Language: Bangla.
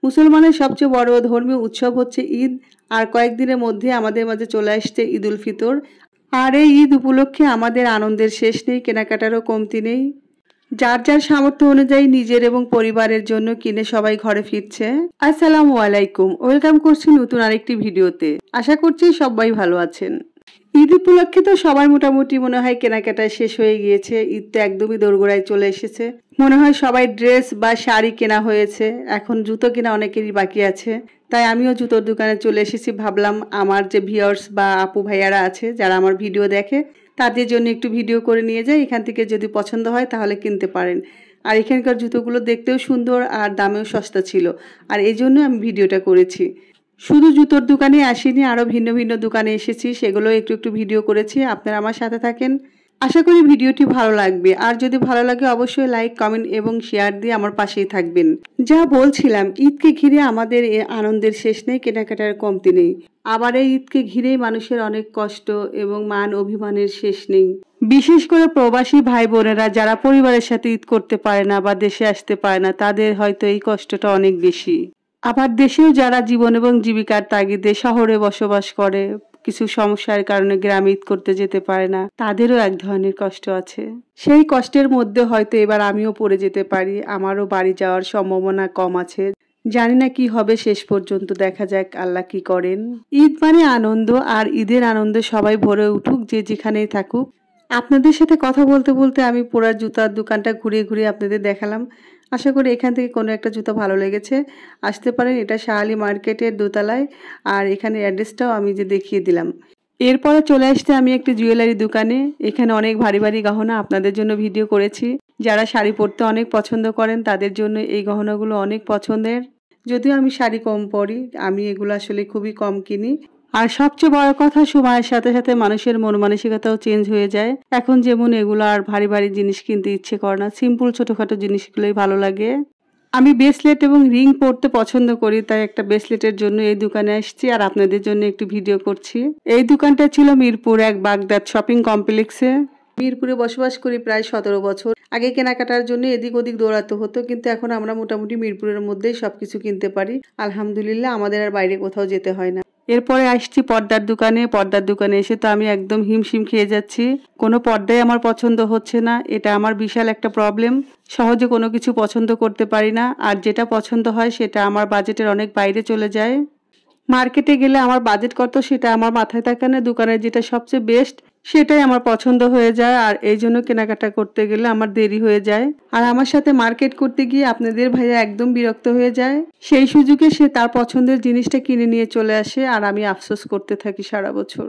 মুসলমানের সবচেয়ে বড় ধর্মীয় উৎসব হচ্ছে ঈদ। আর কয়েকদিনের মধ্যে আমাদের মাঝে চলে আসছে ঈদ উল ফিতর। আর এই ঈদ উপলক্ষে আমাদের আনন্দের শেষ নেই, কেনাকাটারও কমতি নেই। যার যার সামর্থ্য অনুযায়ী নিজের এবং পরিবারের জন্য কিনে সবাই ঘরে ফিরছে। আসসালামু আলাইকুম, ওয়েলকাম করছি নতুন আরেকটি ভিডিওতে। আশা করছি সবাই ভালো আছেন। ঈদ উপলক্ষে তো সবার মোটামুটি মনে হয় কেনাকাটায় শেষ হয়ে গিয়েছে। ঈদ তো একদমই দোরগোড়ায় চলে এসেছে। মনে হয় সবাই ড্রেস বা শাড়ি কেনা হয়েছে, এখন জুতো কেনা অনেকেরই বাকি আছে। তাই আমিও জুতোর দোকানে চলে এসেছি। ভাবলাম আমার যে ভিউয়ার্স বা আপু ভাইয়ারা আছে যারা আমার ভিডিও দেখে তাদের জন্য একটু ভিডিও করে নিয়ে যাই। এখান থেকে যদি পছন্দ হয় তাহলে কিনতে পারেন। আর এখানকার জুতোগুলো দেখতেও সুন্দর আর দামেও সস্তা ছিল, আর এই জন্য আমি ভিডিওটা করেছি। শুধু জুতোর দোকানে আসিনি, আরও ভিন্ন ভিন্ন দোকানে এসেছি, সেগুলো একটু একটু ভিডিও করেছি। আপনারা আমার সাথে থাকেন, আশা করি ভিডিওটি ভালো লাগবে। আর যদি ভালো লাগে অবশ্যই লাইক, কমেন্ট এবং শেয়ার দিয়ে আমার পাশেই থাকবেন। যা বলছিলাম, ঈদকে ঘিরে আমাদের আনন্দের শেষ নেই, কেনাকাটার কমতি নেই। আবার এই ঈদকে ঘিরেই মানুষের অনেক কষ্ট এবং মান অভিমানের শেষ নেই। বিশেষ করে প্রবাসী ভাই বোনেরা যারা পরিবারের সাথে ঈদ করতে পারে না বা দেশে আসতে পারে না, তাদের হয়তো এই কষ্টটা অনেক বেশি। আবার দেশেও যারা জীবন এবং জীবিকার তাগিদে শহরে বসবাস করে, কিছু সমস্যার কারণে গ্রামে ঈদ করতে যেতে পারে না, তাদেরও এক ধরনের কষ্ট আছে। সেই কষ্টের মধ্যে হয়তো এবার আমিও পড়ে যেতে পারি। আমারও বাড়ি যাওয়ার সম্ভাবনা কম আছে। জানি না কি হবে শেষ পর্যন্ত, দেখা যাক আল্লাহ কি করেন। ঈদ মানে আনন্দ, আর ঈদের আনন্দে সবাই ভরে উঠুক, যে যেখানেই থাকুক। আপনাদের সাথে কথা বলতে বলতে আমি পুরো জুতার দোকানটা ঘুরিয়ে ঘুরিয়ে আপনাদের দেখালাম। আশা করি এখান থেকে কোনো একটা জুতা ভালো লেগেছে। আসতে পারেন, এটা শাহালি মার্কেটের দোতলায়। আর এখানে অ্যাড্রেসটাও আমি যে দেখিয়ে দিলাম। এরপরে চলে আসতে আমি একটি জুয়েলারি দোকানে। এখানে অনেক ভারী ভারী গহনা আপনাদের জন্য ভিডিও করেছি। যারা শাড়ি পরতে অনেক পছন্দ করেন তাদের জন্য এই গহনাগুলো অনেক পছন্দের। যদিও আমি শাড়ি কম পরি, আমি এগুলো আসলে খুবই কম কিনি। আর সবচেয়ে বড় কথা, সময়ের সাথে সাথে মানুষের মন মানসিকতাও চেঞ্জ হয়ে যায়। এখন যেমন এগুলো আর ভারী ভারী জিনিস কিনতে ইচ্ছে করে না, সিম্পল ছোটখাটো জিনিসগুলোই ভালো লাগে। আমি ব্রেসলেট এবং রিং পরতে পছন্দ করি, তাই একটা ব্রেসলেটের জন্য এই দোকানে আসছি আর আপনাদের জন্য একটি ভিডিও করছি। এই দোকানটা ছিল মিরপুর 1 বাগদাদ শপিং কমপ্লেক্সে। মিরপুরে বসবাস করি প্রায় 17 বছর। আগে কেনাকাটার জন্য এদিক ওদিক দৌড়াতে হতো, কিন্তু এখন আমরা মোটামুটি মিরপুরের মধ্যেই সবকিছু কিনতে পারি। আলহামদুলিল্লাহ, আমাদের আর বাইরে কোথাও যেতে হয় না। এরপরে আসছি পর্দার দোকানে। পর্দার দোকানে এসে তো আমি একদম হিমশিম খেয়ে যাচ্ছি। কোনো পর্দাই আমার পছন্দ হচ্ছে না, এটা আমার বিশাল একটা প্রবলেম। সহজে কোনো কিছু পছন্দ করতে পারি না, আর যেটা পছন্দ হয় সেটা আমার বাজেটের অনেক বাইরে চলে যায়। মার্কেটে গেলে আমার বাজেট কত সেটা আমার মাথায় থাকে না, দোকানের যেটা সবচেয়ে বেস্ট সেটাই আমার পছন্দ হয়ে যায়। আর এই জন্য কেনাকাটা করতে গেলে আমার দেরি হয়ে যায়। আর আমার সাথে মার্কেট করতে গিয়ে আপনাদের ভাইয়া একদম বিরক্ত হয়ে যায়। সেই সুযোগে সে তার পছন্দের জিনিসটা কিনে নিয়ে চলে আসে, আর আমি আফসোস করতে থাকি সারা বছর।